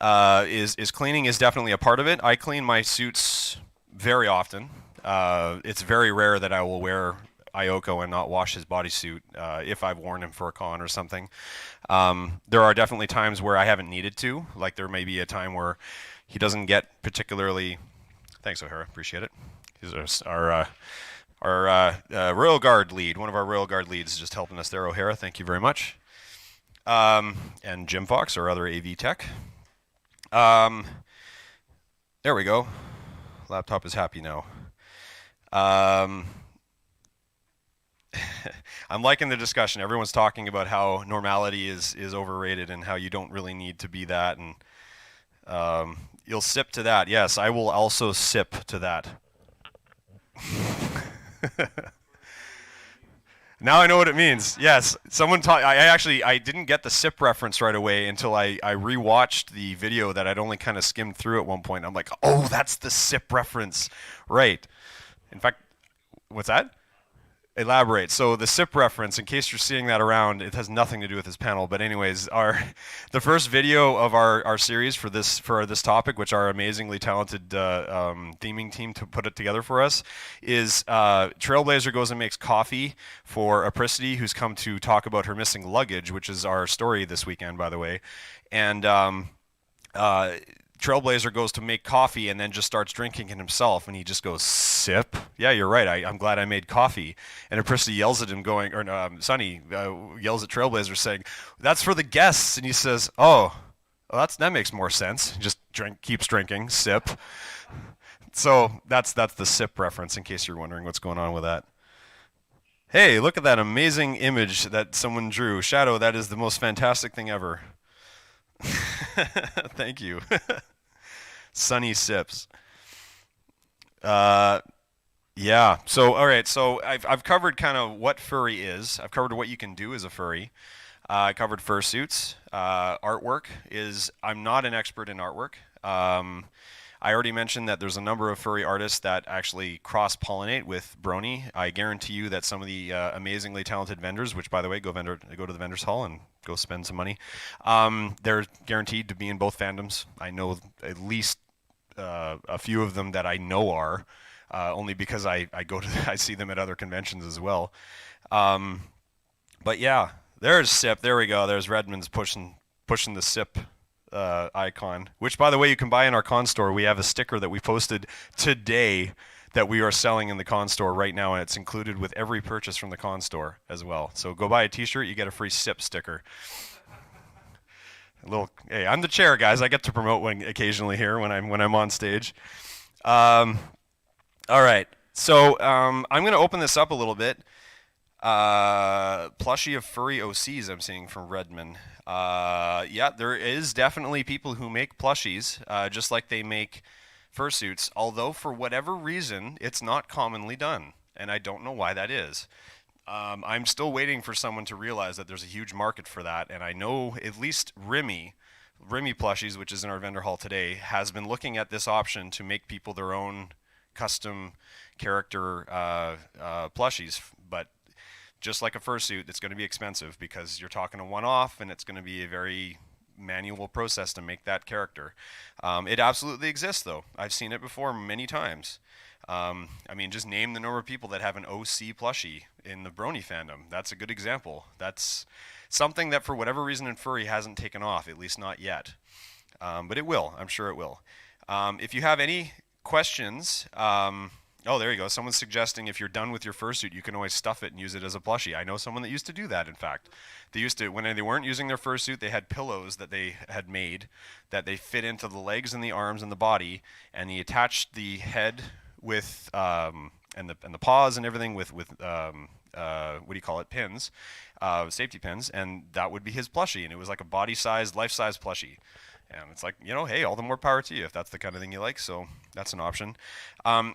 Is cleaning is definitely a part of it. I clean my suits very often. It's very rare that I will wear Ayoko and not wash his bodysuit if I've worn him for a con or something. There are definitely times where I haven't needed to. Like there may be a time where he doesn't get particularly... Thanks, O'Hara. Appreciate it. He's our Royal Guard lead. One of our Royal Guard leads is just helping us there, O'Hara. Thank you very much. And Jim Fox, our other AV tech. There we go. Laptop is happy now. I'm liking the discussion. Everyone's talking about how normality is overrated and how you don't really need to be that. And you'll sip to that. Yes, I will also sip to that. Now I know what it means. Yes, someone taught. I didn't get the sip reference right away until I rewatched the video that I'd only kind of skimmed through at one point. I'm like, oh, that's the sip reference, right? In fact, what's that? Elaborate. So the SIP reference, in case you're seeing that around, it has nothing to do with this panel. But anyways, the first video of our series for this topic, which our amazingly talented theming team to put it together for us, is Trailblazer goes and makes coffee for Aphinity, who's come to talk about her missing luggage, which is our story this weekend, by the way. And Trailblazer goes to make coffee and then just starts drinking it himself, and he just goes, sip? Yeah, you're right. I'm glad I made coffee. And Aphinity yells at him going, or Sonny yells at Trailblazer saying, that's for the guests. And he says, oh, well, that makes more sense. Just keeps drinking, sip. So that's the sip reference in case you're wondering what's going on with that. Hey, look at that amazing image that someone drew. Shadow, that is the most fantastic thing ever. Thank you. Sunny sips. Yeah. So all right. So I've covered kind of what furry is. I've covered what you can do as a furry. I covered fursuits. Artwork is. I'm not an expert in artwork. I already mentioned that there's a number of furry artists that actually cross-pollinate with Brony. I guarantee you that some of the amazingly talented vendors, which by the way, go to the vendors hall and go spend some money. They're guaranteed to be in both fandoms. I know at least a few of them that I know are, only because I see them at other conventions as well. But yeah, there's SIP. There we go. There's Redmond's pushing the SIP icon, which by the way you can buy in our con store. We have a sticker that we posted today that we are selling in the con store right now, and it's included with every purchase from the con store as well. So go buy a t-shirt, you get a free SIP sticker. Hey, I'm the chair, guys. I get to promote occasionally here when I'm on stage. All right, so I'm going to open this up a little bit. Plushie of furry OCs I'm seeing from Redmond. Yeah, there is definitely people who make plushies, just like they make fursuits, although for whatever reason, it's not commonly done, and I don't know why that is. I'm still waiting for someone to realize that there's a huge market for that, and I know at least Remy Plushies, which is in our vendor hall today, has been looking at this option to make people their own custom character plushies, but just like a fursuit, it's going to be expensive because you're talking a one-off, and it's going to be a very manual process to make that character. It absolutely exists, though. I've seen it before many times. I mean, just name the number of people that have an OC plushie in the Brony fandom. That's a good example. That's something that, for whatever reason, in furry hasn't taken off, at least not yet. But it will. I'm sure it will. If you have any questions, oh, there you go. Someone's suggesting if you're done with your fursuit, you can always stuff it and use it as a plushie. I know someone that used to do that, in fact. They used to, when they weren't using their fursuit, they had pillows that they had made that they fit into the legs and the arms and the body, and they attached the head with and the paws and everything with what do you call it, pins, safety pins, and that would be his plushie, and it was like a body-sized, life-size plushie. And it's like, you know, hey, all the more power to you if that's the kind of thing you like. So that's an option.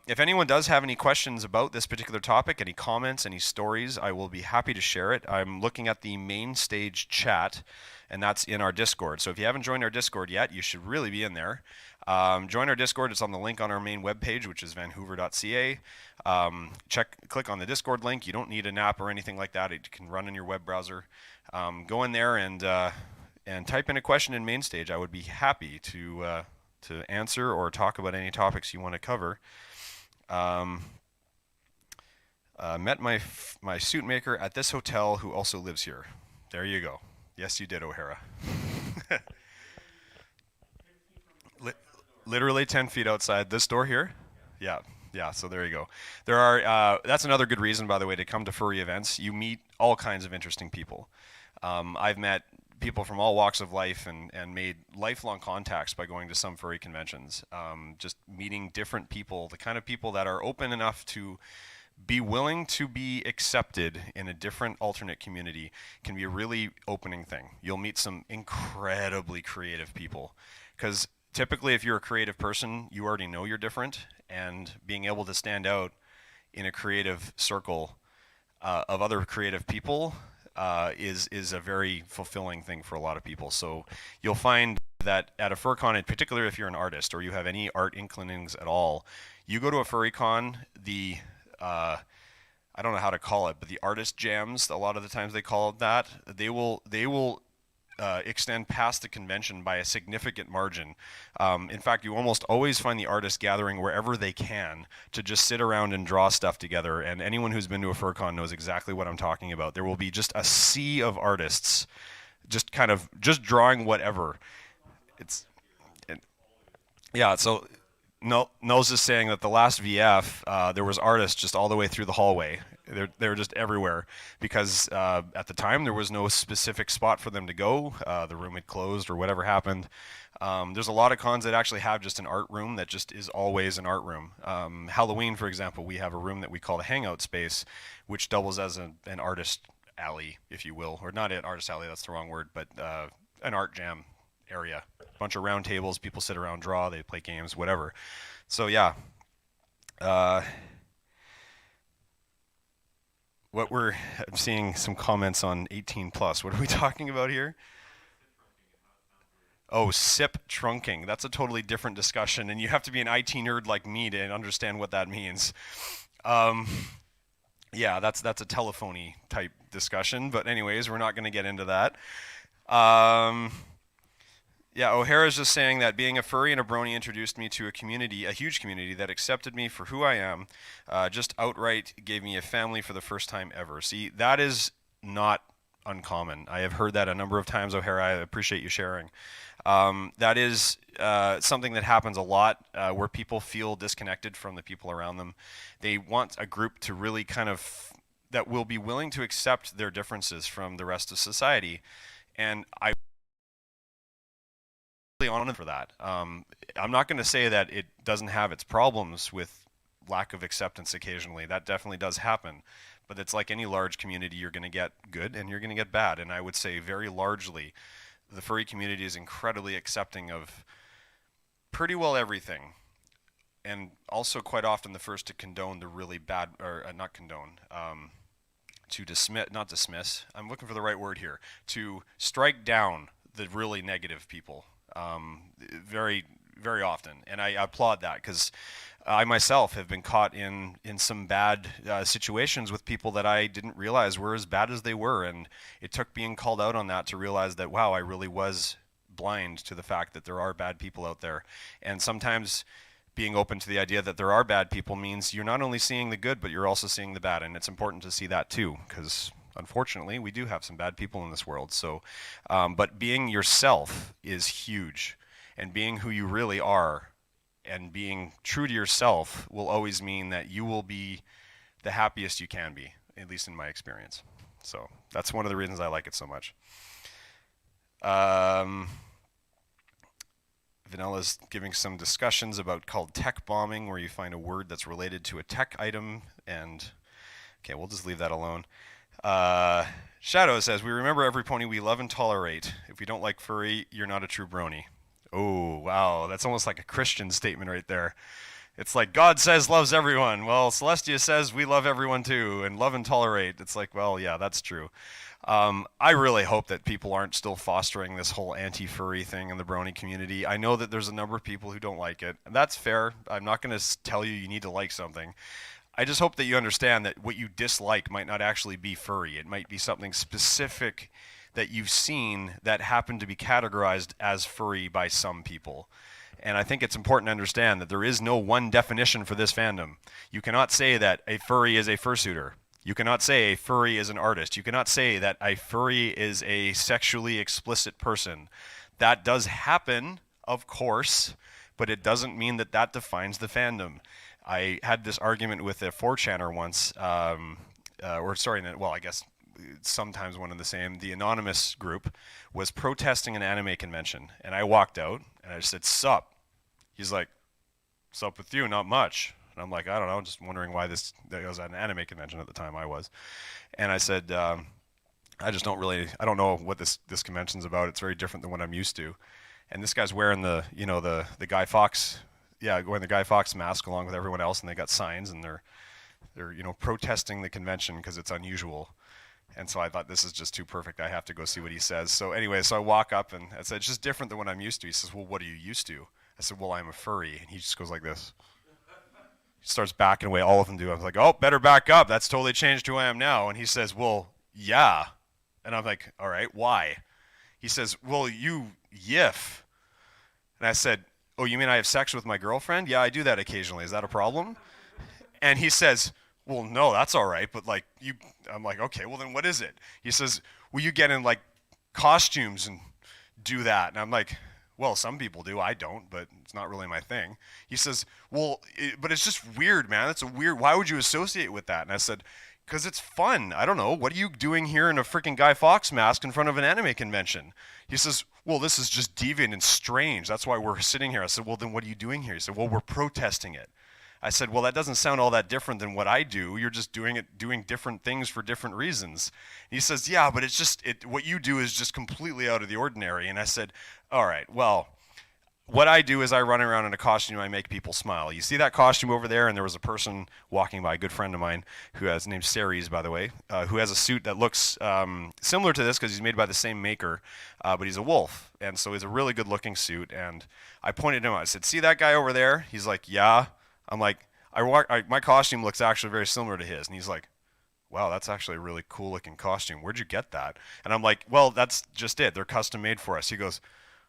If anyone does have any questions about this particular topic, any comments, any stories, I will be happy to share it. I'm looking at the main stage chat, and that's in our Discord. So if you haven't joined our Discord yet, you should really be in there. Join our Discord. It's on the link on our main webpage, which is vancouver.ca. Click on the Discord link. You don't need an app or anything like that. It can run in your web browser. Go in there and type in a question in main stage. I would be happy to answer or talk about any topics you want to cover. Met my suit maker at this hotel who also lives here. There you go. Yes, you did, O'Hara. Literally 10 feet outside this door here. Yeah, so there you go. There are, that's another good reason, by the way, to come to furry events. You meet all kinds of interesting people. I've met people from all walks of life and made lifelong contacts by going to some furry conventions. Just meeting different people, the kind of people that are open enough to be willing to be accepted in a different alternate community can be a really opening thing. You'll meet some incredibly creative people, because typically if you're a creative person, you already know you're different, and being able to stand out in a creative circle of other creative people is a very fulfilling thing for a lot of people. So you'll find that at a FurCon, in particular if you're an artist or you have any art inclinings at all, you go to a furry con, I don't know how to call it, but the artist jams, a lot of the times they call it that, they will extend past the convention by a significant margin. In fact, you almost always find the artists gathering wherever they can to just sit around and draw stuff together. And anyone who's been to a FurCon knows exactly what I'm talking about. There will be just a sea of artists just drawing whatever. Yeah, so Nose is saying that the last VF, there was artists just all the way through the hallway. They're just everywhere because at the time there was no specific spot for them to go. The room had closed or whatever happened. There's a lot of cons that actually have just an art room that just is always an art room. Halloween, for example, we have a room that we call the hangout space, which doubles as an artist alley, if you will. Or not an artist alley, that's the wrong word, but an art jam area. A bunch of round tables, people sit around, draw, they play games, whatever. So yeah. I'm seeing some comments on 18 plus. What are we talking about here? Oh, SIP trunking. That's a totally different discussion, and you have to be an IT nerd like me to understand what that means. Yeah, that's a telephony type discussion, but anyways, we're not going to get into that. Yeah, O'Hara's just saying that being a furry and a brony introduced me to a community, a huge community that accepted me for who I am, just outright gave me a family for the first time ever. See, that is not uncommon. I have heard that a number of times, O'Hara. I appreciate you sharing. That is something that happens a lot where people feel disconnected from the people around them. They want a group to really that will be willing to accept their differences from the rest of society. And I on for that. I'm not going to say that it doesn't have its problems with lack of acceptance occasionally. That definitely does happen. But it's like any large community, you're going to get good and you're going to get bad. And I would say very largely, the furry community is incredibly accepting of pretty well everything. And also quite often the first to condone the really bad, or not condone, to not dismiss, I'm looking for the right word here, to strike down the really negative people. Very, very often, and I applaud that because I myself have been caught in some bad situations with people that I didn't realize were as bad as they were, and it took being called out on that to realize that wow, I really was blind to the fact that there are bad people out there, and sometimes being open to the idea that there are bad people means you're not only seeing the good, but you're also seeing the bad, and it's important to see that too, because unfortunately we do have some bad people in this world. So, but being yourself is huge, and being who you really are and being true to yourself will always mean that you will be the happiest you can be, at least in my experience. So that's one of the reasons I like it so much. Vanilla's giving some discussions about called tech bombing, where you find a word that's related to a tech item, and okay, we'll just leave that alone. Shadow says, we remember every pony we love and tolerate. If we don't like furry, you're not a true brony. Oh, wow, that's almost like a Christian statement right there. It's like God says loves everyone. Well, Celestia says we love everyone too, and love and tolerate. It's like, well, yeah, that's true. I really hope that people aren't still fostering this whole anti-furry thing in the brony community. I know that there's a number of people who don't like it, and that's fair. I'm not going to tell you need to like something. I just hope that you understand that what you dislike might not actually be furry. It might be something specific that you've seen that happened to be categorized as furry by some people. And I think it's important to understand that there is no one definition for this fandom. You cannot say that a furry is a fursuiter. You cannot say a furry is an artist. You cannot say that a furry is a sexually explicit person. That does happen, of course, but it doesn't mean that that defines the fandom. I had this argument with a 4chaner once, I guess sometimes one and the same. The anonymous group was protesting an anime convention, and I walked out and I just said, "Sup?" He's like, "Sup with you? Not much." And I'm like, "I don't know, just wondering why this." That was at an anime convention at the time I was, and I said, "I don't know what this convention's about. It's very different than what I'm used to." And this guy's wearing the Guy Fawkes, wearing the Guy Fawkes mask along with everyone else, and they got signs and they're protesting the convention because it's unusual. And so I thought, this is just too perfect. I have to go see what he says. So anyway, so I walk up and I said, "It's just different than what I'm used to." He says, "Well, what are you used to?" I said, "Well, I'm a furry." And he just goes like this. He starts backing away. All of them do. I was like, "Oh, better back up. That's totally changed who I am now." And he says, "Well, yeah." And I'm like, "All right, why?" He says, "Well, you yiff." And I said, "Oh, you mean I have sex with my girlfriend?" "Yeah, I do that occasionally. Is that a problem?" And he says, "Well, no, that's all right, but like you," I'm like, "Okay, well then what is it?" He says, "Well, you get in like costumes and do that." And I'm like, "Well, some people do. I don't, but it's not really my thing." He says, "Well, but it's just weird, man. That's a weird, why would you associate with that?" And I said, "Because it's fun. I don't know. What are you doing here in a freaking Guy Fawkes mask in front of an anime convention?" He says, "Well, this is just deviant and strange. That's why we're sitting here." I said, "Well, then what are you doing here?" He said, "Well, we're protesting it." I said, "Well, that doesn't sound all that different than what I do. You're just doing different things for different reasons." And he says, "Yeah, but it's just what you do is just completely out of the ordinary." And I said, "All right, well, what I do is I run around in a costume. I make people smile. You see that costume over there?" And there was a person walking by, a good friend of mine, who has named Ceres, by the way, who has a suit that looks similar to this because he's made by the same maker, but he's a wolf, and so it's a really good-looking suit. And I pointed him out. I said, "See that guy over there?" He's like, "Yeah." I'm like, my costume looks actually very similar to his. And he's like, "Wow, that's actually a really cool looking costume. Where'd you get that?" And I'm like, "Well, that's just it. They're custom made for us." He goes,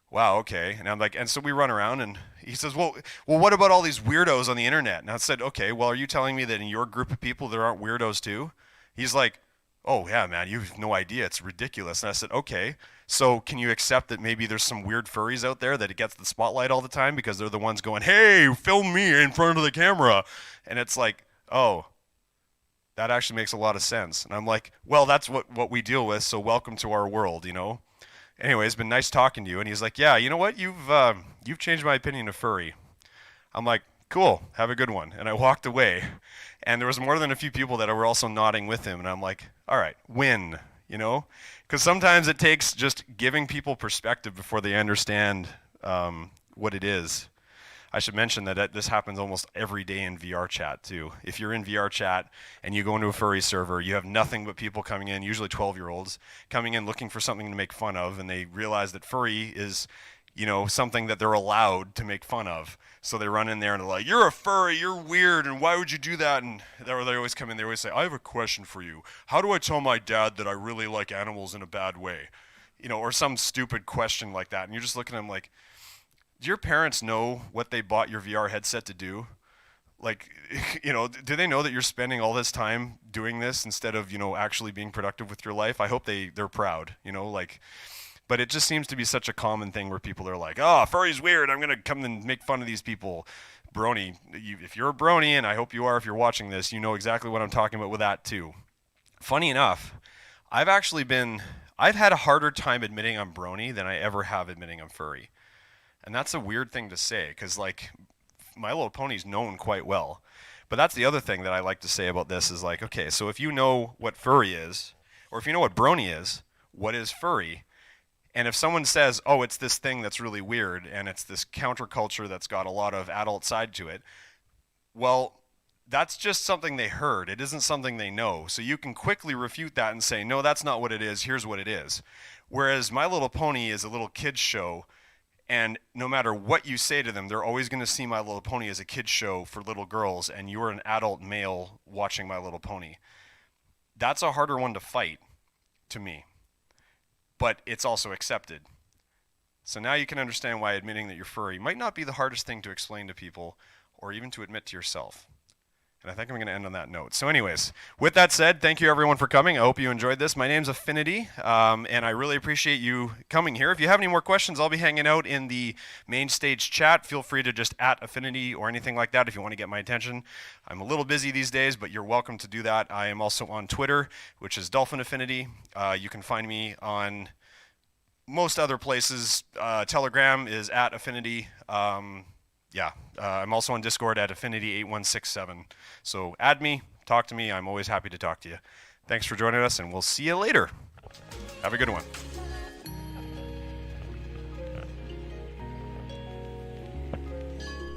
"Wow, okay." And I'm like, and so we run around, and he says, well, what about all these weirdos on the internet?" And I said, "Okay, well, are you telling me that in your group of people there aren't weirdos too?" He's like, "Oh yeah, man, you have no idea. It's ridiculous." And I said, "Okay, so can you accept that maybe there's some weird furries out there that it gets the spotlight all the time because they're the ones going, 'Hey, film me in front of the camera'?" And it's like, oh, that actually makes a lot of sense. And I'm like, well, that's what we deal with, so welcome to our world, you know? Anyway, it's been nice talking to you. And he's like, "Yeah, you know what? You've changed my opinion of furry." I'm like, "Cool, have a good one." And I walked away. And there was more than a few people that were also nodding with him. And I'm like, all right, win, you know? Because sometimes it takes just giving people perspective before they understand what it is. I should mention that this happens almost every day in VR chat too. If you're in VR chat and you go into a furry server, you have nothing but people coming in, usually 12-year-olds, coming in looking for something to make fun of, and they realize that furry is something that they're allowed to make fun of. So they run in there and they're like, "You're a furry, you're weird, and why would you do that?" And they always come in, they always say, "I have a question for you. How do I tell my dad that I really like animals in a bad way?" Or some stupid question like that. And you're just looking at them like, do your parents know what they bought your VR headset to do? Like, do they know that you're spending all this time doing this instead of, actually being productive with your life? I hope they're proud, like, but it just seems to be such a common thing where people are like, "Oh, furry's weird. I'm going to come and make fun of these people." Brony, if you're a brony, and I hope you are if you're watching this, you know exactly what I'm talking about with that too. Funny enough, I've had a harder time admitting I'm brony than I ever have admitting I'm furry. And that's a weird thing to say because, like, My Little Pony's known quite well. But that's the other thing that I like to say about this is like, okay, so if you know what furry is, or if you know what brony is, what is furry? And if someone says, "Oh, it's this thing that's really weird and it's this counterculture that's got a lot of adult side to it," well, that's just something they heard. It isn't something they know. So you can quickly refute that and say, "No, that's not what it is. Here's what it is." Whereas My Little Pony is a little kids show, and no matter what you say to them, they're always going to see My Little Pony as a kids show for little girls, and you're an adult male watching My Little Pony. That's a harder one to fight, to me. But it's also accepted. So now you can understand why admitting that you're furry might not be the hardest thing to explain to people, or even to admit to yourself. And I think I'm going to end on that note. So anyways, with that said, thank you everyone for coming. I hope you enjoyed this. My name's Aphinity, and I really appreciate you coming here. If you have any more questions, I'll be hanging out in the main stage chat. Feel free to just @Aphinity or anything like that if you want to get my attention. I'm a little busy these days, but you're welcome to do that. I am also on Twitter, which is Dolphin Affinity. You can find me on most other places. Telegram is @Aphinity. I'm also on Discord @Aphinity8167. So add me, talk to me. I'm always happy to talk to you. Thanks for joining us, and we'll see you later. Have a good one.